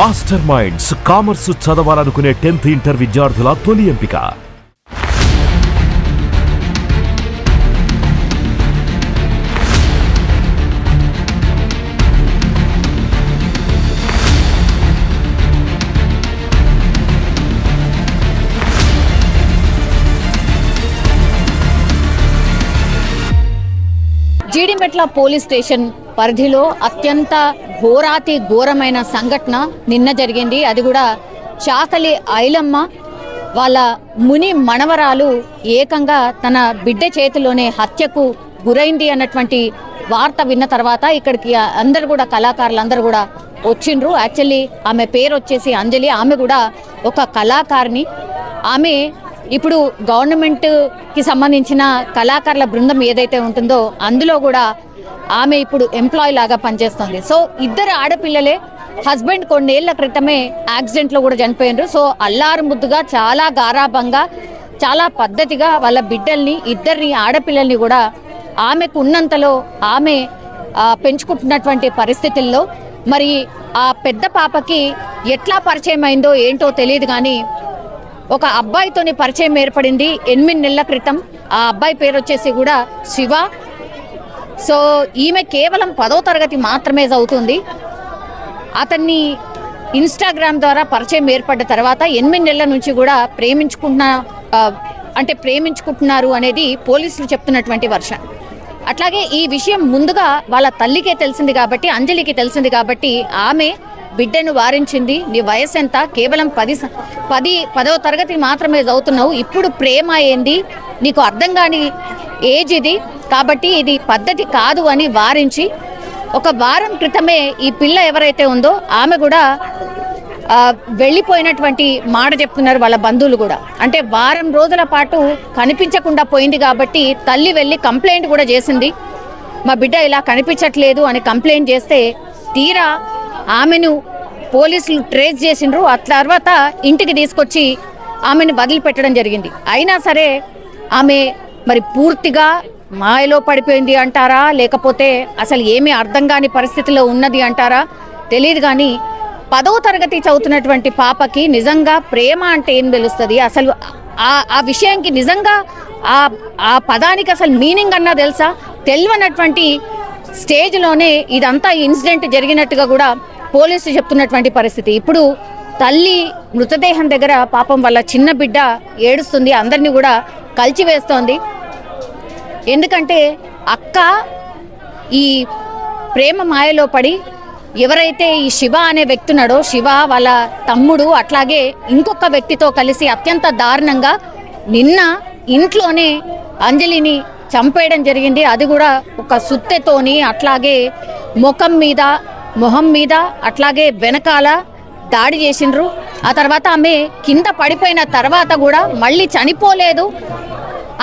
Master minds commerce చదవాలనుకునే 10th inter విద్యార్థుల తొలి ఎంపిక. జీడిమెట్ల పోలీస్ స్టేషన్ పరిధిలో అత్యంత ఘోరాతి ఘోరమైన సంఘటన నిన్న జరిగింది. అది కూడా చాకలి ఐలమ్మ వాళ్ళ ముని మనవరాలు ఏకంగా తన బిడ్డ చేతిలోనే హత్యకు గురైంది అన్నటువంటి వార్త విన్న తర్వాత ఇక్కడికి అందరు కూడా కళాకారులందరూ కూడా వచ్చిండ్రు. యాక్చువల్లీ ఆమె పేరు వచ్చేసి అంజలి. ఆమె కూడా ఒక కళాకారిణి. ఆమె ఇప్పుడు గవర్నమెంట్కి సంబంధించిన కళాకారుల బృందం ఏదైతే ఉంటుందో అందులో కూడా ఆమె ఇప్పుడు ఎంప్లాయీ లాగా పనిచేస్తుంది. సో ఇద్దరు ఆడపిల్లలే. హస్బెండ్ కొన్నేళ్ల క్రితమే యాక్సిడెంట్లో కూడా చనిపోయినారు. సో అల్లారు ముద్దుగా చాలా గారాభంగా చాలా పద్ధతిగా వాళ్ళ బిడ్డల్ని ఇద్దరిని ఆడపిల్లల్ని కూడా ఆమెకు ఉన్నంతలో ఆమె పెంచుకుంటున్నటువంటి పరిస్థితుల్లో మరి ఆ పెద్ద పాపకి ఎట్లా పరిచయం అయిందో ఏంటో తెలియదు కానీ ఒక అబ్బాయితోని పరిచయం ఏర్పడింది 8 నెలల క్రితం. ఆ అబ్బాయి పేరు వచ్చేసి కూడా శివ. సో ఈమె కేవలం 10వ తరగతి మాత్రమే చదువుతుంది. అతన్ని ఇన్స్టాగ్రామ్ ద్వారా పరిచయం ఏర్పడ్డ తర్వాత 8 నెలల నుంచి కూడా ప్రేమించుకుంటున్నారు అనేది పోలీసులు చెప్తున్నటువంటి వర్షన్. అట్లాగే ఈ విషయం ముందుగా వాళ్ళ తల్లికే తెలిసింది కాబట్టి, అంజలికి తెలిసింది కాబట్టి ఆమె బిడ్డను వారించింది. నీ వయసు ఎంత? కేవలం 10వ తరగతి మాత్రమే చదువుతున్నావు. ఇప్పుడు ప్రేమ ఏంది? నీకు అర్థం కాని ఏజ్ ఇది, కాబట్టి ఇది పద్ధతి కాదు అని వారించి ఒక వారం క్రితమే ఈ పిల్ల ఎవరైతే ఉందో ఆమె కూడా వెళ్ళిపోయినటువంటి మాట చెప్తున్నారు వాళ్ళ బంధువులు కూడా. అంటే వారం రోజుల పాటు కనిపించకుండా పోయింది కాబట్టి తల్లి వెళ్ళి కంప్లైంట్ కూడా చేసింది. మా బిడ్డ ఇలా కనిపించట్లేదు అని కంప్లైంట్ చేస్తే తీరా ఆమెను పోలీసులు ట్రేస్ చేసిండ్రు. ఆ తర్వాత ఇంటికి తీసుకొచ్చి ఆమెను వదిలిపెట్టడం జరిగింది. అయినా సరే ఆమె మరి పూర్తిగా మాయలో పడిపోయింది అంటారా, లేకపోతే అసలు ఏమీ అర్థం కాని పరిస్థితిలో ఉన్నది అంటారా తెలియదు. కానీ 10వ తరగతి చదువుతున్నటువంటి పాపకి నిజంగా ప్రేమ అంటే ఏం తెలుస్తుంది? అసలు ఆ విషయానికి నిజంగా ఆ పదానికి అసలు మీనింగ్ అన్నా తెలుసా? తెలియనటువంటి స్టేజ్లోనే ఇదంతా ఇన్సిడెంట్ జరిగినట్టుగా కూడా పోలీసులు చెప్తున్నటువంటి పరిస్థితి. ఇప్పుడు తల్లి మృతదేహం దగ్గర పాపం వాళ్ళ చిన్న బిడ్డ ఏడుస్తుంది, అందరినీ కూడా కలిచివేస్తోంది. ఎందుకంటే అక్క ఈ ప్రేమ మాయలో పడి ఎవరైతే ఈ శివ అనే వ్యక్తి ఉన్నాడో, శివ వాళ్ళ తమ్ముడు అట్లాగే ఇంకొక వ్యక్తితో కలిసి అత్యంత దారుణంగా నిన్న ఇంట్లోనే అంజలిని చంపేయడం జరిగింది. అది కూడా ఒక సుత్తెతోని, అట్లాగే మొహం మీద అట్లాగే వెనకాల దాడి చేసిండ్రు. ఆ తర్వాత ఆమె కింద పడిపోయిన తర్వాత కూడా మళ్ళీ చనిపోలేదు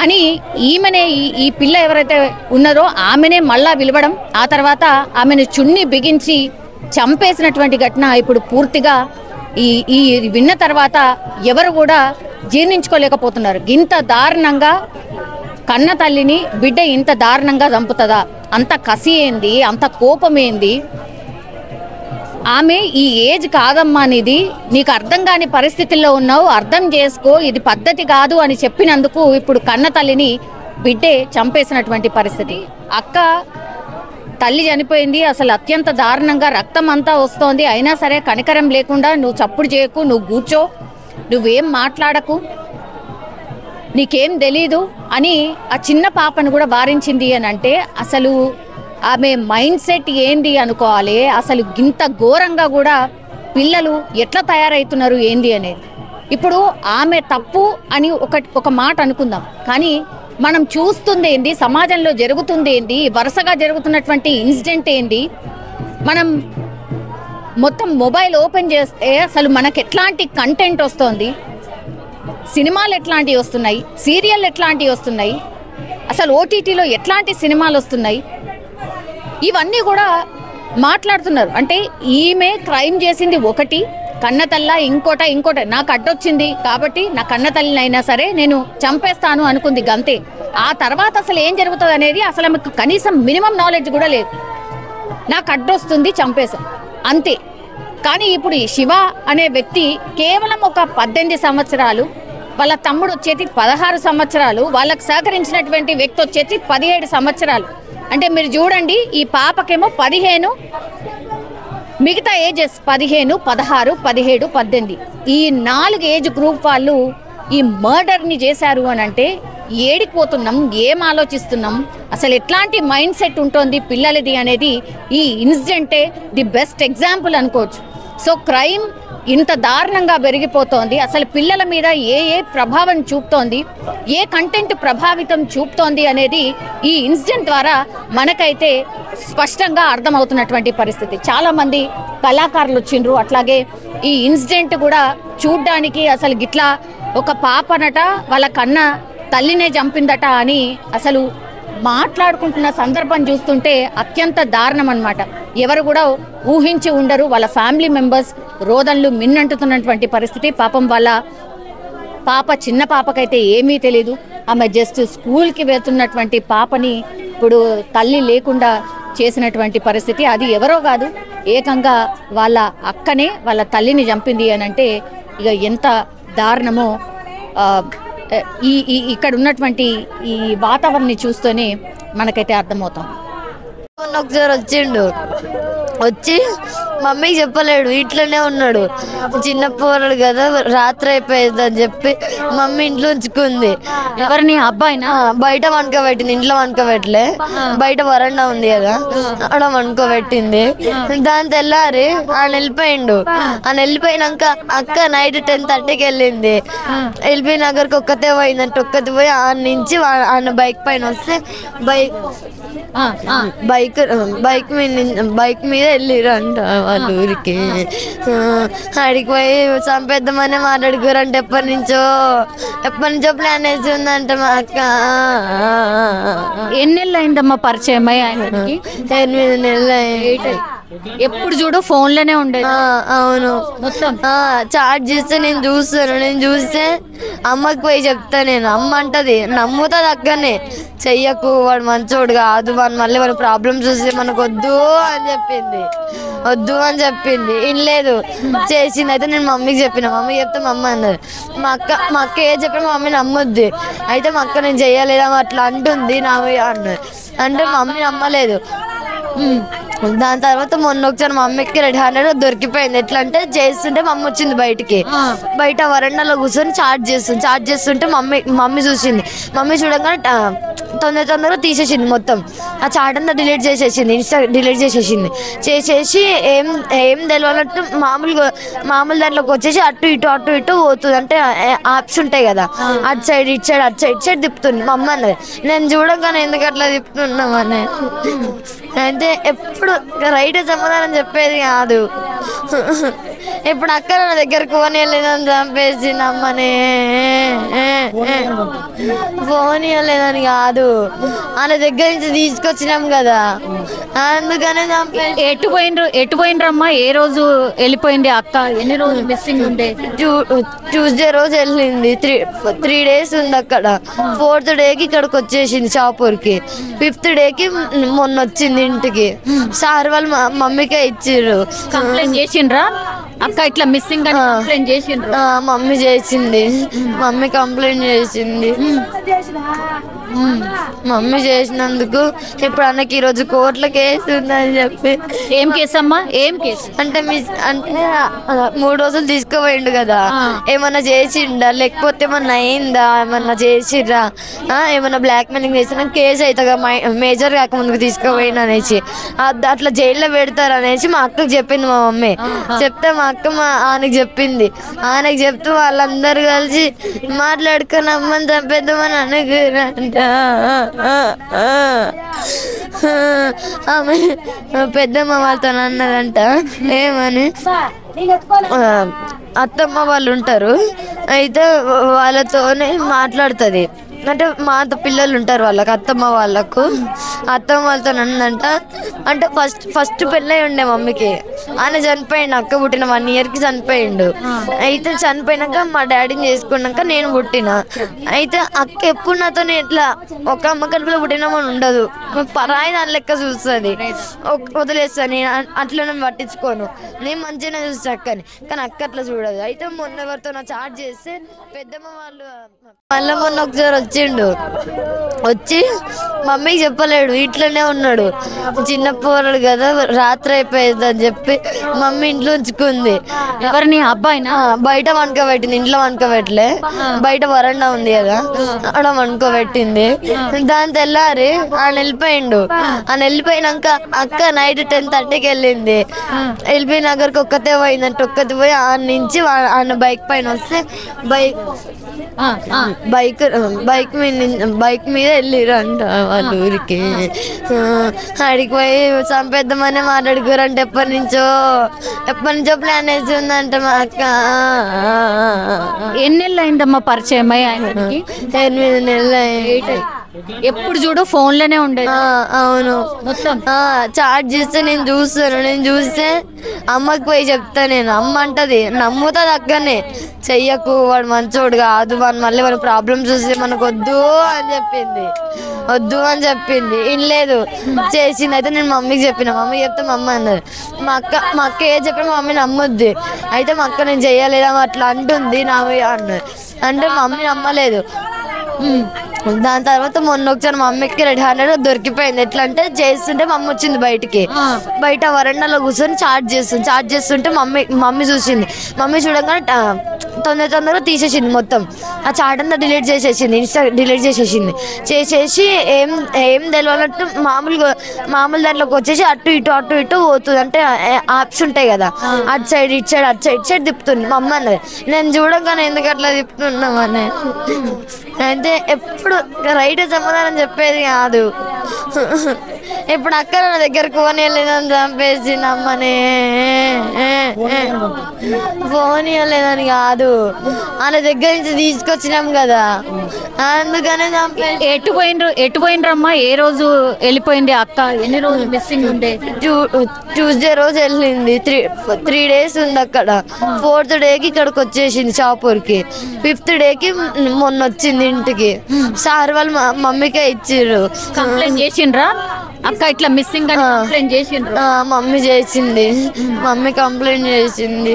అని ఈమెనే ఈ పిల్ల ఎవరైతే ఉన్నారో ఆమెనే మళ్ళా విలవడం, ఆ తర్వాత ఆమెను చున్ని బిగించి చంపేసినటువంటి ఘటన ఇప్పుడు పూర్తిగా ఈ విన్న తర్వాత ఎవరు కూడా జీర్ణించుకోలేకపోతున్నారు. ఇంత దారుణంగా కన్న తల్లిని బిడ్డ ఇంత దారుణంగా చంపుతుందా? అంత కసి ఏంది? అంత కోపం ఏంది? ఆమె ఈ ఏజ్ కాదమ్మా అనేది, నీకు అర్థం కాని పరిస్థితుల్లో ఉన్నావు, అర్థం చేసుకో, ఇది పద్ధతి కాదు అని చెప్పినందుకు ఇప్పుడు కన్న తల్లిని బిడ్డే చంపేసినటువంటి పరిస్థితి. అక్క తల్లి చనిపోయింది, అసలు అత్యంత దారుణంగా రక్తం అంతా వస్తోంది. అయినా సరే కనికరం లేకుండా నువ్వు చప్పుడు చేయకు, నువ్వు కూర్చో, నువ్వేం మాట్లాడకు, నీకేం తెలీదు అని ఆ చిన్న పాపను కూడా వారించింది అని అంటే అసలు ఆమె మైండ్ సెట్ ఏంది అనుకోవాలి. అసలు ఇంత ఘోరంగా కూడా పిల్లలు ఎట్లా తయారవుతున్నారు ఏంది అనేది. ఇప్పుడు ఆమె తప్పు అని ఒక మాట అనుకుందాం, కానీ మనం చూస్తుంది ఏంది, సమాజంలో జరుగుతుంది ఏంది, వరుసగా జరుగుతున్నటువంటి ఇన్సిడెంట్ ఏంది. మనం మొత్తం మొబైల్ ఓపెన్ చేస్తే అసలు మనకు ఎట్లాంటి కంటెంట్ వస్తుంది, సినిమాలు ఎట్లాంటివి వస్తున్నాయి, సీరియల్ ఎట్లాంటివి వస్తున్నాయి, అసలు ఓటీటీలో ఎట్లాంటి సినిమాలు వస్తున్నాయి, ఇవన్నీ కూడా మాట్లాడుతున్నారు. అంటే ఈమె క్రైమ్ చేసింది ఒకటి, కన్న తల్ల ఇంకోట నాకు అడ్డొచ్చింది కాబట్టి నా కన్న తల్లిని అయినా సరే నేను చంపేస్తాను అనుకుంది గంతే. ఆ తర్వాత అసలు ఏం జరుగుతుంది అనేది అసలు ఆమెకు కనీసం మినిమం నాలెడ్జ్ కూడా లేదు. నాకు అడ్డొస్తుంది చంపేశా అంతే. కానీ ఇప్పుడు ఈ శివ అనే వ్యక్తి కేవలం ఒక 18 సంవత్సరాలు, వాళ్ళ తమ్ముడు వచ్చేసి 16 సంవత్సరాలు, వాళ్ళకు సహకరించినటువంటి వ్యక్తి వచ్చేసి 17 సంవత్సరాలు. అంటే మీరు చూడండి, ఈ పాపకేమో 15, మిగతా ఏజెస్ 15, 16, 17, 18 ఈ 4 ఏజ్ గ్రూప్ వాళ్ళు ఈ మర్డర్ని చేశారు అని అంటే ఏడిపోతున్నాం, ఏం ఆలోచిస్తున్నాం, అసలు ఎట్లాంటి మైండ్ సెట్ ఉంటుంది పిల్లలది అనేది ఈ ఇన్సిడెంటే ది బెస్ట్ ఎగ్జాంపుల్ అనుకోవచ్చు. సో క్రైమ్ ఇంత దారుణంగా పెరిగిపోతోంది. అసలు పిల్లల మీద ఏ ప్రభావం చూపుతోంది, ఏ కంటెంట్ ప్రభావితం చూపుతోంది అనేది ఈ ఇన్సిడెంట్ ద్వారా మనకైతే స్పష్టంగా అర్థమవుతున్నటువంటి పరిస్థితి. చాలామంది కళాకారులు వచ్చిండ్రు. అట్లాగే ఈ ఇన్సిడెంట్ కూడా చూడ్డానికి అసలు గిట్లా ఒక పాపనట వాళ్ళ కన్న తల్లినే చంపిందట అని అసలు మాట్లాడుకుంటున్న సందర్భం చూస్తుంటే అత్యంత దారుణం అన్నమాట. ఎవరు కూడా ఊహించి ఉండరు. వాళ్ళ ఫ్యామిలీ మెంబర్స్ రోదన్లు మిన్నంటుతున్నటువంటి పరిస్థితి. పాపం వాళ్ళ పాప, చిన్న పాపకైతే ఏమీ తెలీదు. ఆమె జస్ట్ స్కూల్కి వెళ్తున్నటువంటి పాపని ఇప్పుడు తల్లి లేకుండా చేసినటువంటి పరిస్థితి. అది ఎవరో కాదు, ఏకంగా వాళ్ళ అక్కనే వాళ్ళ తల్లిని చంపింది అని అంటే ఇక ఎంత దారుణమో ఇక్కడ ఉన్నటువంటి ఈ వాతావరణాన్ని చూస్తూనే మనకైతే అర్థమవుతాం. ఒకసారి వచ్చిండు, వచ్చి మమ్మీకి చెప్పలేడు, ఇంట్లోనే ఉన్నాడు. చిన్న పోరాడు కదా, రాత్రి అయిపోయింది అని చెప్పి మమ్మీ ఇంట్లో ఉంచుకుంది. ఎవరిని? అబ్బాయినా? బయట వనుకోబెట్టింది, ఇంట్లో వనుకోబెట్టలే, బయట వరండా ఉంది కదా అక్కడ వనుకోబెట్టింది. దాని తెల్లారి ఆయన వెళ్ళిపోయిండు. ఆయన వెళ్ళిపోయినాక అక్క నైట్ 10:30కి వెళ్ళింది. ఎల్బీ నగర్కి ఒక్కతే పోయిందంటే ఒక్కతే పోయి ఆ నుంచి ఆయన బైక్ పైన వస్తే బైక్ మీద వెళ్ళిరు అంట వాళ్ళ ఊరికి. అడిగి పోయి చంపేద్దామని మాట్లాడుకోరంట. ఎప్పటి నుంచో ప్లాన్ వేసి ఉందంట మా అక్క. ఎన్ని నెలలు అయిందమ్మా పరిచయం? 8 నెలలు. ఎప్పుడు చూడు ఫోన్ లోనే ఉండేది. అవును, మొత్తం చాట్ చేస్తే నేను చూస్తే అమ్మకి పోయి చెప్తా. నేను అమ్మ అంటది, నమ్ముతుంది అక్కనే, చెయ్యకు, వాడు మంచోడు కాదు, వాడు మళ్ళీ వాడు ప్రాబ్లమ్స్ చూస్తే మనకు వద్దు అని చెప్పింది. వినలేదు, చేసింది. అయితే నేను మమ్మీకి చెప్పిన, మమ్మీకి చెప్తే మమ్మ అన్నది. మా అక్క ఏ చెప్పిన మా మమ్మీ నమ్మొద్ది. అయితే మా అక్క నేను చెయ్యలేదా అట్లా అంటుంది నా అన్నది. అంటే మమ్మీ నమ్మలేదు. దాని తర్వాత మొన్న ఒకసారి మా మమ్మీకి 200 దొరికిపోయింది. ఎట్లా అంటే చేస్తుంటే మమ్మీ వచ్చింది బయటికి, బయట వరండాలో కూర్చొని చాట్ చేస్తుంటే మమ్మీ చూసింది. మమ్మీ చూడగానే తొందరగా తీసేసింది మొత్తం. ఆ చాట్ అంతా డిలీట్ చేసేసింది, ఇన్స్టా డిలీట్ చేసేసి ఏం తెలియనట్టు మామూలు దాంట్లోకి వచ్చేసి అటు ఇటు పోతుంది. అంటే యాప్స్ ఉంటాయి కదా, అటు సైడ్ ఇటు సైడ్ తిప్పుతుంది. మా అమ్మ అన్నది, నేను చూడగానే ఎందుకు అట్లా తిప్పుతున్నామని. అయితే ఎప్పుడు రైట్ సమాధానం చెప్పేది కాదు. ఇప్పుడు అక్క నా దగ్గరకు ఫోన్ వెళ్ళేదని చంపేసింది అమ్మని. ఫోన్ ఇవ్వలేదని కాదు, వాళ్ళ దగ్గర నుంచి తీసుకొచ్చినాం కదా, అందుకనే చంపేసి. ఎటు పోయిండ్రమ్మా? ఏ రోజు వెళ్ళిపోయింది అక్క? ఎన్ని రోజులు మిస్సింగ్ ఉండే? ట్యూస్డే రోజు వెళ్ళింది. 3 days ఉంది అక్కడ. 4th డేకి ఇక్కడికి వచ్చేసింది షాపూర్కి. 5th డేకి మొన్న వచ్చింది ఇంటికి. సార్ వాళ్ళు మమ్మీకే ఇచ్చిర్రు. కంప్లైంట్ చేసిండ్రా అక్క ఇట్లా మిస్సింగ్ అని? కంప్లైంట్ చేసిండ్రు. మమ్మీ చేసింది, మమ్మీ కంప్లైంట్ చేసింది. మమ్మీ చేసినందుకు ఇప్పుడు అన్నకి ఈరోజు కోర్టులో కేసు ఉందని చెప్పి. ఏం కేసు అమ్మా? ఏం కేసు అంటే 3 రోజులు తీసుకుపోయిండు కదా, ఏమన్నా చేసిండా లేకపోతే ఏమన్నా అయిందా, ఏమన్నా చేసిర్రా, ఏమన్నా బ్లాక్ మెయిలింగ్ చేసినా కేసు అవుతుందా, మేజర్ కాకముందుకు తీసుకుపోయిండు అనేసి అట్లా జైల్లో పెడతారు అనేసి మా అక్కకి చెప్పింది మా మమ్మీ. చెప్తే మా అక్క ఆయనకి చెప్పింది. ఆయనకి చెప్తూ వాళ్ళందరూ కలిసి మాట్లాడుకొని అమ్మని చంపేద్దామని అనుకురంట. ఆమె పెద్దమ్మ వాళ్ళతో అన్నదంట, ఏమని అత్తమ్మ వాళ్ళు ఉంటారు, అయితే వాళ్ళతోనే మాట్లాడుతుంది. అంటే మా పిల్లలు ఉంటారు వాళ్ళకి, అత్తమ్మ వాళ్ళకు. అత్తమ్మ వాళ్ళతో అన్నంట. అంటే ఫస్ట్ పెళ్ళై ఉండే మమ్మీకి. ఆయన చనిపోయిండు, అక్క పుట్టిన 1 yearకి చనిపోయిండు. అయితే చనిపోయినాక మా డాడీని చేసుకున్నాక నేను పుట్టిన. అయితే అక్క ఎప్పుడు నాతో ఇట్లా ఒక అమ్మ కడుపులో పుట్టినామని ఉండదు, పరాయి దాని లెక్క చూస్తుంది, వదిలేస్తాను. నేను అట్లా నేను పట్టించుకోను, నేను మంచిగానే చూస్తా అక్కని. కానీ అక్క అట్లా చూడదు. అయితే మొన్న ఎవరితో నా చాట్ చేస్తే పెద్దమ్మ వాళ్ళు మళ్ళీ మొన్న ఒకసారి వచ్చి మమ్మీకి చెప్పలేడు, ఇట్లనే ఉన్నాడు. చిన్న పోరాడు కదా, రాత్రి అయిపోయింది అని చెప్పి మమ్మీ ఇంట్లో ఉంచుకుంది. ఎవరిని? అబ్బాయినా? బయట వండుకోబెట్టింది, ఇంట్లో వండుకోబెట్టలే, బయట వరండా ఉంది కదా అక్కడ వండుకోబెట్టింది. దాని తెల్లారి ఆయన వెళ్ళిపోయిండు. ఆయన వెళ్ళిపోయినాక అక్క నైట్ 10:30కి వెళ్ళింది. ఎల్బీ నగర్కి ఒక్కతే పోయిందంటే ఒక్కతే పోయి ఆయన నుంచి ఆయన బైక్ పైన వస్తే బైక్ మీద వెళ్ళిరు అంట వాళ్ళ ఊరికి. ఆడికి పోయి చంపేద్దామని మాట్లాడుకోరంటే ఎప్పటి నుంచో ప్లాన్ వేసి ఉందంట మా అక్క. ఎన్ని నెలలు అయిందమ్మా పరిచయం ఆయనకి? 8 నెలలు. ఎప్పుడు చూడు ఫోన్ లోనే ఉండేది. అవును, మొత్తం చాట్ చేస్తే నేను చూస్తే అమ్మకి పోయి చెప్తా. నేను అమ్మ అంటది, నమ్ముతుంది అక్కనే, చెయ్యకు వాడు మంచోడు కాదు, వాడు మళ్ళీ వాడు ప్రాబ్లమ్స్ వస్తే మనకు వద్దు అని చెప్పింది. ఇనలేదు, చేసింది. అయితే నేను మమ్మీకి చెప్పిన, మమ్మీకి చెప్తే మమ్మ అన్నది. మా అక్క ఏ చెప్పిన మా మమ్మీ నమ్మొద్ది. అయితే మా అక్క నేను చెయ్యలేదా అట్లా అంటుంది నా అన్నది. అంటే మమ్మీ నమ్మలేదు. దాని తర్వాత మొన్న ఒకసారి మా మమ్మీకి 100 దొరికిపోయింది. ఎట్లా అంటే చేస్తుంటే మమ్మీ వచ్చింది బయట వరండాలో కూర్చొని చాట్ చేస్తుంటే మమ్మీ చూసింది. మమ్మీ చూడగానే తొందరగా తీసేసింది మొత్తం. ఆ చాట్ అంతా డిలీట్ చేసేసింది, ఇన్స్టా డిలీట్ చేసేసి ఏం తెలియనట్టు మామూలు దాంట్లోకి వచ్చేసి అటు ఇటు పోతుంది. అంటే యాప్స్ ఉంటాయి కదా, అటు సైడ్ తిప్పుతుంది. మా అమ్మ అన్నది, నేను చూడగానే ఎందుకు అట్లా తిప్పుతున్నామని. అయితే ఎప్పుడు రైట్ సమాధానం చెప్పేది కాదు. ఇప్పుడు అక్క నా దగ్గరకు ఫోన్ వెళ్ళలేదని చంపేసింది అమ్మని. ఫోన్ ఇవ్వలేదని కాదు, వాళ్ళ దగ్గర నుంచి తీసుకొచ్చినాం కదా, అందుకనే చంపేసి. ఎటు పోయిండ్రమ్మా? ఏ రోజు వెళ్ళిపోయింది అక్క? ఎన్ని రోజులు మిస్సింగ్ ఉండే? ట్యూస్డే రోజు వెళ్ళింది. 3 days ఉంది అక్కడ. 4th డేకి ఇక్కడికి వచ్చేసింది షాపూర్కి. 5th డేకి మొన్న వచ్చింది ఇంటికి. సార్ వాళ్ళు మమ్మీకే ఇచ్చిర్రు. కంప్లైంట్ చేసిండ్రా అక్క ఇట్లా మిస్సింగ్ అని? కంప్లైంట్ చేసిండ్రు. మమ్మీ చేసింది, మమ్మీ కంప్లైంట్ చేసింది.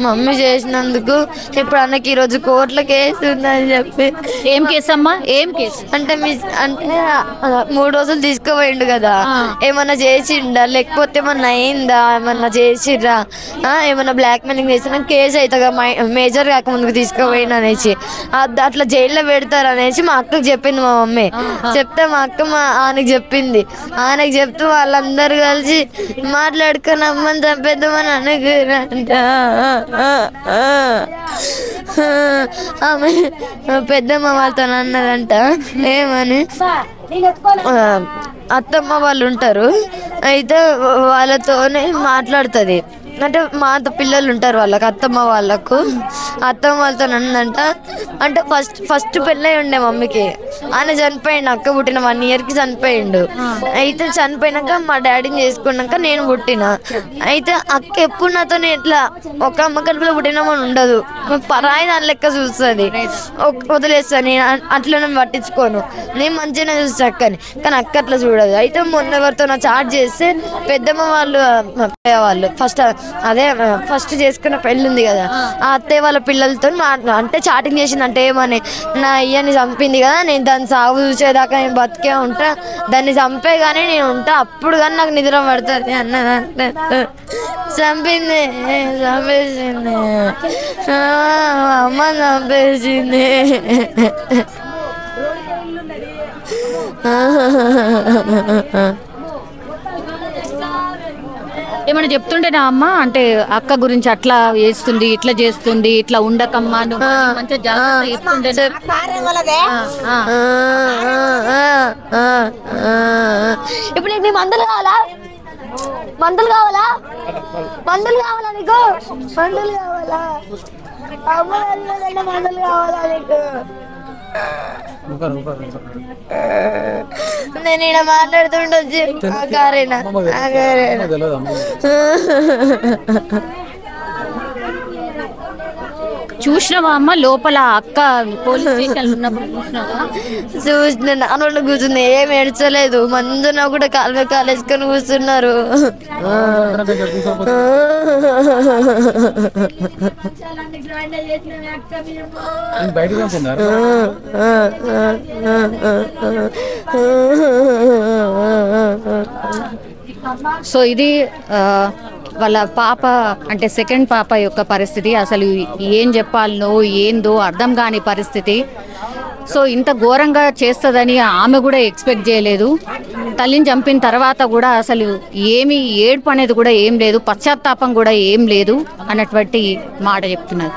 మమ్మీ చేసినందుకు ఇప్పుడు అన్నకి ఈరోజు కోర్టులో కేసు ఉందని చెప్పి. ఏం కేసు అమ్మా? ఏం కేసు అంటే 3 రోజులు తీసుకుపోయిండు కదా, ఏమన్నా చేసిండా లేకపోతే ఏమన్నా అయిందా, ఏమన్నా చేసిర్రా, ఏమన్నా బ్లాక్ మెయిలింగ్ చేసినా కేసు అవుతుందా, మేజర్ కాక ముందుకు తీసుకుపోయిండు అనేసి అట్లా జైల్లో పెడతారు అనేసి మా అక్కకి చెప్పింది మా మమ్మీ. చెప్తే మా అక్క ఆయనకి చెప్పింది. ఆయనకి చెప్తూ వాళ్ళందరూ కలిసి మాట్లాడుకొని అమ్మని చంపేద్దామని అనుకురంట. ఆమె పెద్దమ్మ వాళ్ళతో అన్నదంట, ఏమని అత్తమ్మ వాళ్ళు ఉంటారు, అయితే వాళ్ళతోనే మాట్లాడుతుంది. అంటే మా పిల్లలు ఉంటారు వాళ్ళకి, అత్తమ్మ వాళ్ళకు. అత్తమ్మ వాళ్ళతో అన్నంట. అంటే ఫస్ట్ పెళ్ళై ఉండే మమ్మీకి. ఆయన చనిపోయిండు, అక్క పుట్టిన 1 yearకి చనిపోయిండు. అయితే చనిపోయినాక మా డాడీని చేసుకున్నాక నేను పుట్టిన. అయితే అక్క ఎప్పుడు నాతో ఇట్లా ఒక అమ్మ కడుపులో పుట్టినామని ఉండదు, పరాయి దాని లెక్క చూస్తుంది, వదిలేస్తాను. నేను అట్లా నేను పట్టించుకోను, నేను మంచిగానే చూస్తా అక్కని. కానీ అక్క అట్లా చూడదు. అయితే మొన్న ఎవరితో నా చాట్ చేస్తే పెద్దమ్మ వాళ్ళు ఫస్ట్ చేసుకున్న పెళ్ళి ఉంది కదా, ఆ అత్తయ్య వాళ్ళ పిల్లలతో అంటే చాటింగ్ చేసింది. అంటే ఏమని, నా అయ్యని చంపింది కదా, నేను దాన్ని సాగు చూసేదాకా నేను బతికే ఉంటా, దాన్ని చంపే కానీ నేను ఉంటా, అప్పుడు కానీ నాకు నిద్ర పడుతుంది అన్నదంటే. చంపింది, చంపేసింది, అమ్మ చంపేసింది. ఏమైనా చెప్తుండేనా అమ్మ? అంటే అక్క గురించి అట్లా చేస్తుంది, ఇట్లా చేస్తుంది, ఇట్లా ఉండకమ్మా మంచిగా చెప్తుండే. ఇప్పుడు నీకు మందులు కావాలా నీకు? మందులు కావాలా? మందులు కావాలా నీకు? నేను ఇక్కడ మాట్లాడుతుండొచ్చి చూసినావా అమ్మ లోపల అక్క పోలీస్ స్టేషన్ ఉన్నప్పుడు చూసినావా? చూసిన నాన్న కూర్చుంది, ఏం ఏడ్చలేదు. మందున కూడా కాలు కాలేసుకొని కూర్చున్నారు. సో ఇది వాళ్ళ పాప అంటే సెకండ్ పాప యొక్క పరిస్థితి. అసలు ఏం చెప్పాలనో ఏందో అర్థం కాని పరిస్థితి. సో ఇంత ఘోరంగా చేస్తుందని ఆమె కూడా ఎక్స్పెక్ట్ చేయలేదు. తల్లిని చంపిన తర్వాత కూడా అసలు ఏమి ఏడుపు అనేది కూడా ఏం లేదు, పశ్చాత్తాపం కూడా ఏం లేదు అన్నటువంటి మాట చెప్తున్నారు.